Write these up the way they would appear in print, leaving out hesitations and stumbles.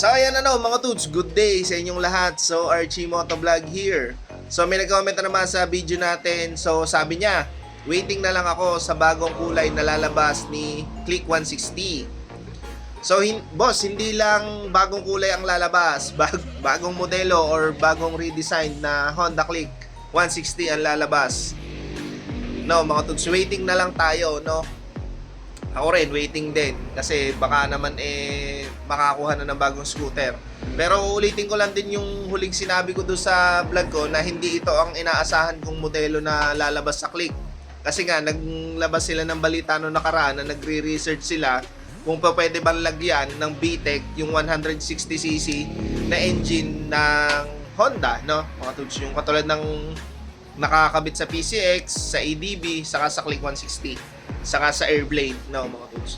So ayan mga tudes, good day sa inyong lahat. So Archie Motovlog here. So may nag-comment na naman sa video natin. So sabi niya, waiting na lang ako sa bagong kulay na lalabas ni Click 160. So boss, hindi lang bagong kulay ang lalabas, bagong modelo or bagong redesign na Honda Click 160 ang lalabas. No mga tudes, waiting na lang tayo, no? Ako rin, waiting din. Kasi baka naman makakuha na ng bagong scooter. Pero ulitin ko lang din yung huling sinabi ko doon sa vlog ko na hindi ito ang inaasahan kong modelo na lalabas sa Click. Kasi nga, naglabas sila ng balita noong nakaraan na nagre-research sila kung pwede bang lagyan ng VTEC yung 160cc na engine ng Honda, no? Mga tuds, yung katulad ng nakakabit sa PCX, sa ADB, saka sa Click 160. Saka sa Airblade, no mga tuds.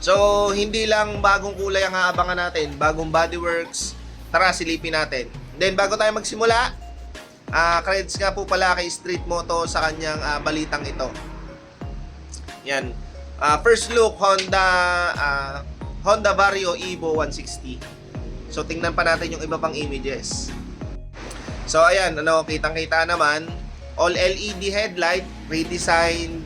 So, hindi lang bagong kulay ang aabangan natin, bagong bodyworks. Tara, silipin natin. Then, bago tayo magsimula, credits nga po pala kay Street Moto sa kanyang balitang ito. Yan. First look, Honda Vario Evo 160. So, tingnan pa natin yung iba pang images. So, ayan, kitang-kita naman. All LED headlight, redesign.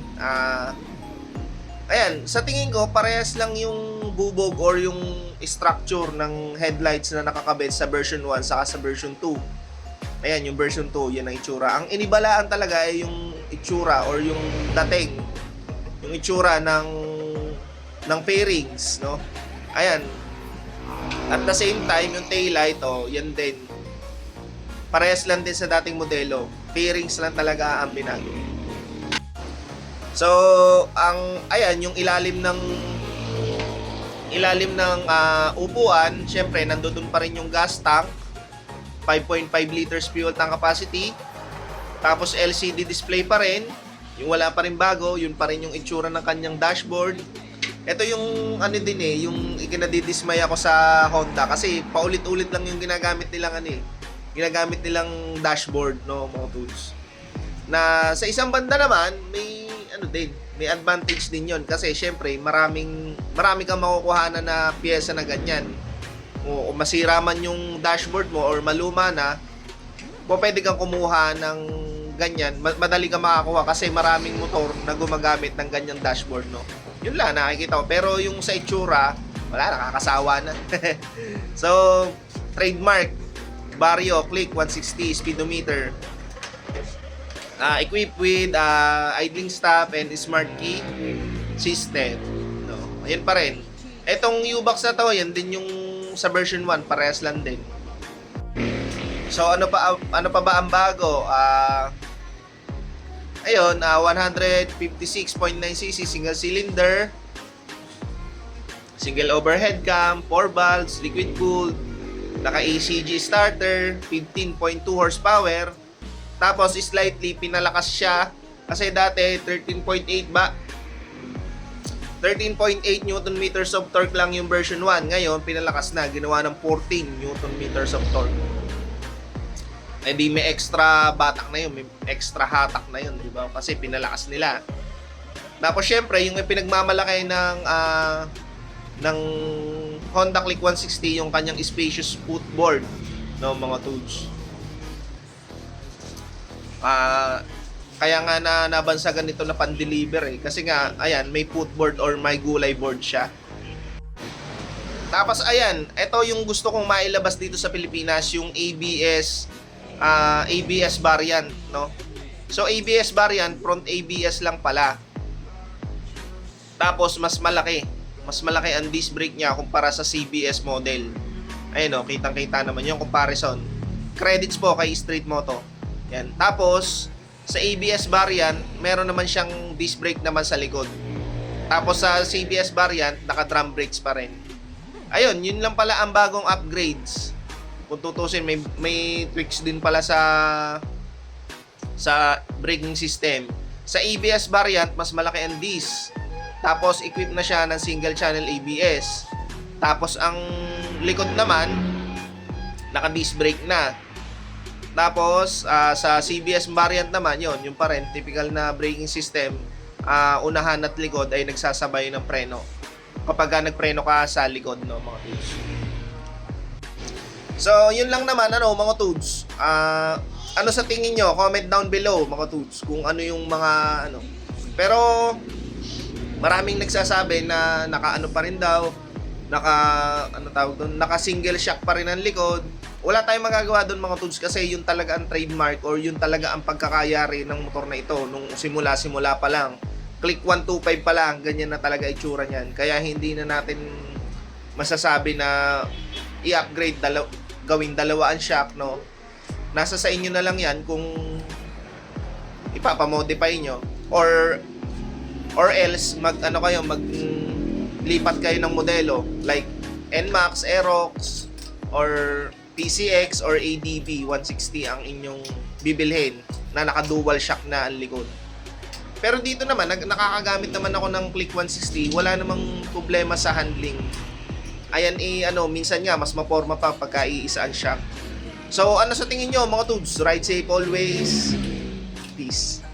Ayan, sa tingin ko parehas lang yung bubog or yung structure ng headlights na nakakabit sa version 1 saka sa version 2. Ayan, yung version 2, yan ang itsura. Ang inibalaan talaga ay yung itsura or yung dating, yung itsura ng fairings, no? Ayan. At the same time, yung taillight, yan din. Parehas lang din sa dating modelo. Fairings lang talaga ang binago. So, ayan, yung ilalim ng upuan, syempre nandoon pa rin yung gas tank, 5.5 liters fuel tank capacity. Tapos LCD display pa rin, yung wala pa rin bago, yun pa rin yung itsura ng kanyang dashboard. Ito yung yung ikinadidismay ako sa Honda kasi paulit-ulit lang yung ginagamit nilang dashboard, no, mga tools. Na sa isang banda naman, may advantage din yon kasi syempre marami kang makukuhanan na piyesa na ganyan. O masira man yung dashboard mo or maluma na, pwede kang kumuha ng ganyan, madali kang makakuha kasi maraming motor na gumagamit ng ganyang dashboard, no. Yun lang nakikita ko, pero yung sa itsura, wala, nakakasawa na. So, trademark Vario Click 160 speedometer. Equipped with idling stop and smart key system, no. Ayan pa rin. Etong U-Box na to, yan din yung sa version 1, parehas lang din. So ano pa ba ang bago? Ayun, 156.9cc single cylinder, single overhead cam, 4 valves, liquid cooled, naka ACG starter, 15.2 horsepower. Tapos slightly pinalakas siya kasi dati 13.8 Newton meters of torque lang yung version 1. Ngayon pinalakas na, ginawa ng 14 Newton meters of torque. Di may extra batak na yun, may extra hatak na yun, di ba? Kasi pinalakas nila. Tapos syempre yung pinagmamalaki ng Honda Click 160 yung kanyang spacious footboard, no mga tools. Kaya nga nabansagan nito na pan-deliver kasi nga ayan, may footboard or may gulay board siya. Tapos ayan, ito yung gusto kong mailabas dito sa Pilipinas, yung ABS variant, no. So ABS variant, front ABS lang pala. Tapos mas malaki ang disc brake niya kumpara sa CBS model. Ayun, kitang-kita naman yung comparison. Credits po kay Street Moto. Yan. Tapos, sa ABS variant, meron naman siyang disc brake naman sa likod. Tapos sa CBS variant, naka-drum brakes pa rin. Ayun, yun lang pala ang bagong upgrades. Kung tutusin, may tweaks din pala sa braking system. Sa ABS variant, mas malaki ang disc. Tapos, equipped na siya ng single channel ABS. Tapos, ang likod naman, naka-disc brake na. Tapos, sa CBS variant naman, yung pa rin, typical na braking system, unahan at likod ay nagsasabay ng preno. Kapag nagpreno ka sa likod, no, mga tools. So, yun lang naman, mga Tudes. Ano sa tingin nyo? Comment down below, mga Tudes, kung ano yung mga, Pero, maraming nagsasabi na naka-ano pa rin daw, naka single shock pa rin ang likod. Wala tayong magagawa doon, mga Tudes, kasi yun talaga ang trademark or yun talaga ang pagkakayari ng motor na ito nung simula pa lang. Click 125 pa lang, ganyan na talaga itsura niyan. Kaya hindi na natin masasabi na i-upgrade, gawing dalawa ang shock, no? Nasa sa inyo na lang yan kung ipapamodify nyo or else lipat kayo ng modelo like NMAX, Aerox or PCX or ADV 160 ang inyong bibilhin na naka-dual shock na ang likod. Pero dito naman, nakakagamit naman ako ng Click 160, wala namang problema sa handling. Ayan, minsan nga, mas maporma pa pagka iisa ang shock. So, ano sa tingin nyo, mga Tudes? Ride safe always. Peace.